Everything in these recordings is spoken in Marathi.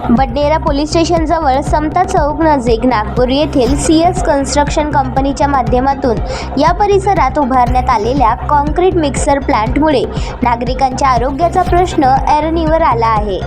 बडनेरा पोलीस स्टेशनजवळ समता चौक नजीक नागपूर येथील CS कन्स्ट्रक्शन कंपनीच्या माध्यमातून या परिसरात उभारण्यात आलेल्या कॉन्क्रीट मिक्सर प्लांटमुळे नागरिकांच्या आरोग्याचा प्रश्न ऐरणीवर आला आहे.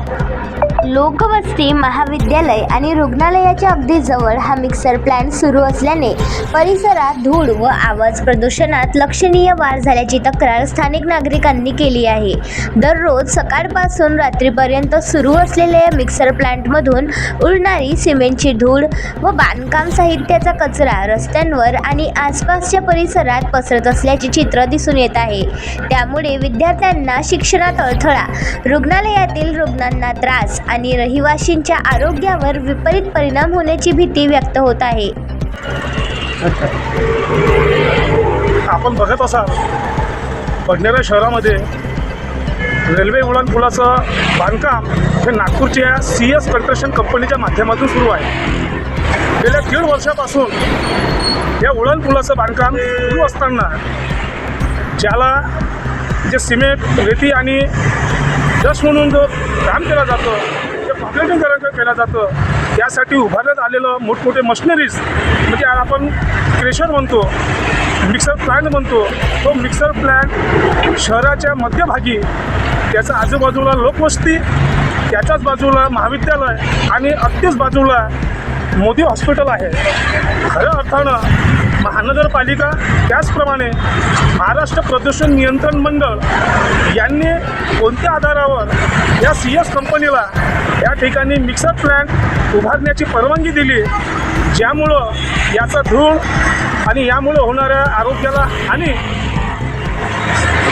लोकवस्ती, महाविद्यालय आणि रुग्णालयाच्या अगदी जवळ हा मिक्सर प्लांट सुरू असल्याने परिसरात धूळ व आवाज प्रदूषणात लक्षणीय वाढ झाल्याची तक्रार स्थानिक नागरिकांनी केली आहे. दररोज सकाळपासून रात्रीपर्यंत सुरू असलेल्या या मिक्सर प्लांटमधून उडणारी सिमेंटची धूळ व बांधकाम साहित्याचा कचरा रस्त्यांवर आणि आसपासच्या परिसरात पसरत असल्याचे चित्र दिसून येत आहे. त्यामुळे विद्यार्थ्यांना शिक्षणात अडथळा, रुग्णालयातील रुग्णांना त्रास आणि रहिवाशींच्या आरोग्यावर विपरीत परिणाम होण्याची भीती व्यक्त होत आहे. आपण बघत असाल बडनेरा शहरामध्ये रेल्वे उड्डाणपुलाचं बांधकाम हे नागपूरच्या CS कन्स्ट्रक्शन कंपनीच्या माध्यमातून सुरू आहे. गेल्या 1.5 वर्षापासून या उड्डाणपुलाचं बांधकाम सुरू असताना ज्याला जे सिमेंट, रेती आणि डस्ट म्हणून जो काम केलं जातं, जे कॉन्क्रिटिंग केलं जातं, त्यासाठी उभारण्यात आलेलं मोठमोठे मशिनरीज म्हणजे आपण क्रेशर म्हणतो, मिक्सर प्लांट म्हणतो. तो मिक्सर प्लांट शहराच्या मध्यभागी, त्याच्या आजूबाजूला लोकवस्ती, त्याच्याच बाजूला महाविद्यालय आणि अगदीच बाजूला मोदी हॉस्पिटल आहे. खऱ्या अर्थानं महानगरपालिका त्याचप्रमाणे महाराष्ट्र प्रदूषण नियंत्रण मंडळ यांनी कोणत्या आधारावर या CS कंपनीला या ठिकाणी मिक्सर प्लांट उभारण्याची परवानगी दिली, ज्यामुळं याचा धूळ आणि यामुळे होणाऱ्या आरोग्याला आणि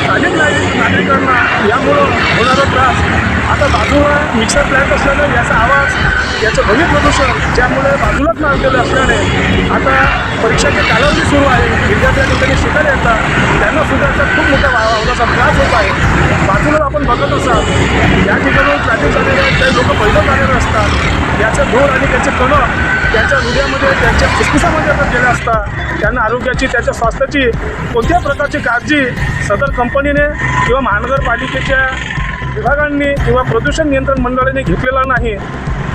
अनेक नागरिकांना यामुळं होणारा त्रास. आता बाजूला मिक्सर प्लांट असल्याने याचा आवाज, याचं ध्वनी प्रदूषण, ज्यामुळे बाजूलाच नागलेलं असल्याने आता परीक्षाचे कालावधी सुरू आहे. विद्यार्थी ठिकाणी शिकायला येतात, त्यांना सुद्धा याचा खूप मोठा वाहनाचा त्रास होत आहे. बाजूला आपण बघत असाल या ठिकाणी ट्रॅफिक झालेले काही लोक पहिलं आलेले असतात. याचं धूळ आणि त्याचे कणं त्यांच्या हृदयामध्ये, त्यांच्या फुफ्फुसामध्ये आता गेले असतात. त्यांना आरोग्याची, त्यांच्या स्वास्थ्याची कोणत्या प्रकारची काळजी सदर कंपनीने किंवा महानगरपालिकेच्या विभागांनी किंवा प्रदूषण नियंत्रण मंडळाने घेतलेला नाही.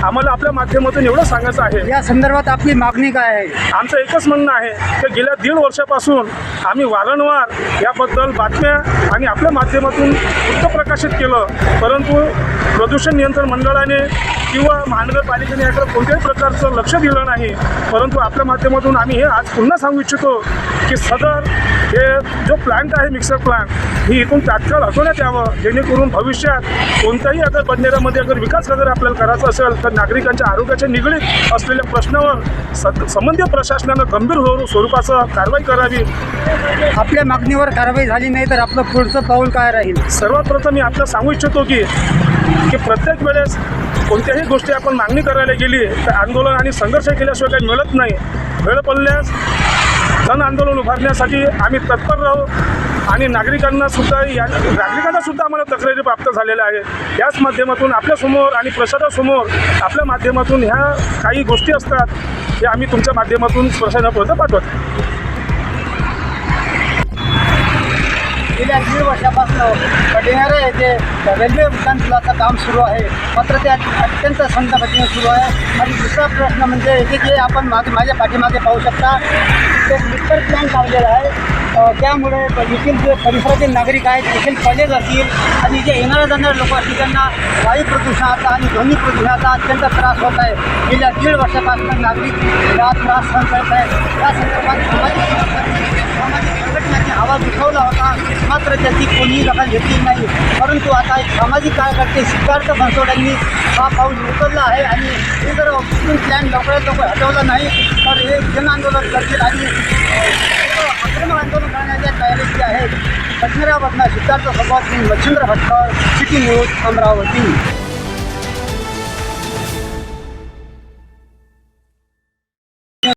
आम्हाला आपल्या माध्यमातून एवढं सांगायचं आहे. या संदर्भात आपली मागणी काय आहे? आमचं एकच म्हणणं आहे की गेल्या 1.5 वर्षापासून आम्ही वारंवार याबद्दल बातम्या आणि आपल्या माध्यमातून वृत्त प्रकाशित केलं, परंतु प्रदूषण नियंत्रण मंडळाने किंवा महानगरपालिकेने याकडे कोणत्याही प्रकारचं लक्ष दिलं नाही. परंतु आपल्या माध्यमातून आम्ही हे आज पुन्हा सांगू इच्छितो की सदर हे जो प्लांट आहे, मिक्सर प्लांट, ही इथून तात्काळ हटवण्यात यावं, जेणेकरून भविष्यात कोणताही अगर बडनेरामध्ये अगर विकास अगर आपल्याला करायचा असेल तर नागरिकांच्या आरोग्याच्या निगडीत असलेल्या प्रश्नावर संबंधित प्रशासनानं गंभीर स्वरूपाचं कारवाई करावी. आपल्या मागणीवर कारवाई झाली नाही तर आपलं पुढचं पाऊल काय राहील? सर्वात प्रथम मी आपल्याला सांगू इच्छितो की प्रत्येक वेळेस कोणत्याही गोष्टी आपण मागणी करायला गेली तर आंदोलन आणि संघर्ष केल्याशिवाय काही मिळत नाही. वेळ पडल्यास जन आंदोलन उभारण्यासाठी आम्ही तत्पर राहू आणि नागरिकांना सुद्धा आम्हाला तक्रारी प्राप्त झालेल्या आहेत. याच माध्यमातून आपल्यासमोर आणि प्रशासनासमोर आपल्या माध्यमातून ह्या काही गोष्टी असतात हे आम्ही तुमच्या माध्यमातून प्रशासनापर्यंत पाठवतो. गेल्या 1.5 वर्षापासून बडनेरा येथे रेल्वे उड्डाणपुलाचं काम सुरू आहे, मात्र ते अत्यंत संथ गतीने सुरू आहे. आणि दुसरा प्रश्न म्हणजे येथे जे आपण माझ्या पाठीमागे पाहू शकता तो मिक्सर प्लांट लावलेला आहे. त्यामुळे येथील जे परिसरातील नागरिक आहेत, येथील कॉलेज असतील आणि जे येणाऱ्या जाणारे लोक असतील त्यांना वायू प्रदूषणाचा आणि ध्वनी प्रदूषणाचा अत्यंत त्रास होत आहे. गेल्या 1.5 वर्षापासून नागरिक हा त्रास सहन करत आहेत. या संदर्भात सामाजिक संघटनांनी आवाज उठवला होता, मात्र त्याची कोणीही दखल घेतली नाही. परंतु आता एक सामाजिक कार्यकर्ते सिद्धार्थ बनसोड हा पाऊल उचलला आहे आणि हे जर प्लॅन लवकरात लवकर हटवलं नाही तर हे जन आंदोलन करतील आणि आक्रमक आंदोलन करण्याच्या तयारीची आहे. बडनेरावरनं सिद्धार्थ भगवत सिंग, मच्छिंद्र भटकर, सिटी न्यूज, अमरावती.